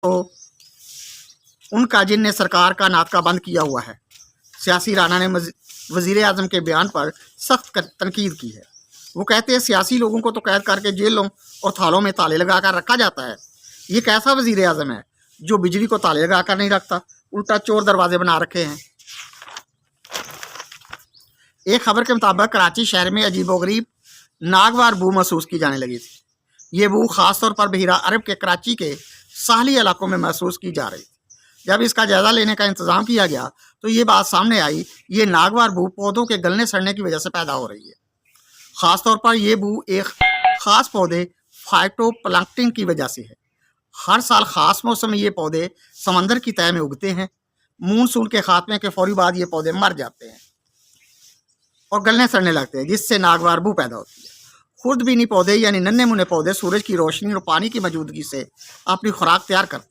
तो उनका जिनने सरकार का नाटका बंद किया हुआ है। सियासी राणा ने वज़ीर आज़म के बयान पर सख्त तनकीद की है। वो कहते हैं सियासी लोगों को तो कैद करके जेलों और थालों में ताले लगा कर रखा जाता है। ये कैसा वज़ीर आज़म है जो बिजली को ताले लगा कर नहीं रखता, उल्टा चोर दरवाजे बना रखे हैं। एक खबर के मुताबिक कराची शहर में अजीबोगरीब नागवार बू महसूस की जाने लगी थी। ये बू ख़ासतौर पर बहीरा अरब के कराची के साहली इलाकों में महसूस की जा रही थी। जब इसका जायज़ा लेने का इंतज़ाम किया गया तो ये बात सामने आई, ये नागवार बू पौधों के गलने सड़ने की वजह से पैदा हो रही है। ख़ासतौर पर यह बू एक ख़ास पौधे फाइटोप्लैंक्टन की वजह से है। हर साल ख़ास मौसम में ये पौधे समंदर की तह में उगते हैं। मानसून के खात्मे के फौरी बाद ये पौधे मर जाते हैं और गलने सड़ने लगते हैं, जिससे नागवार बू पैदा होती है। खुर्दबीनी पौधे यानी नन्हे मुन्ने पौधे सूरज की रोशनी और पानी की मौजूदगी से अपनी खुराक तैयार करते हैं।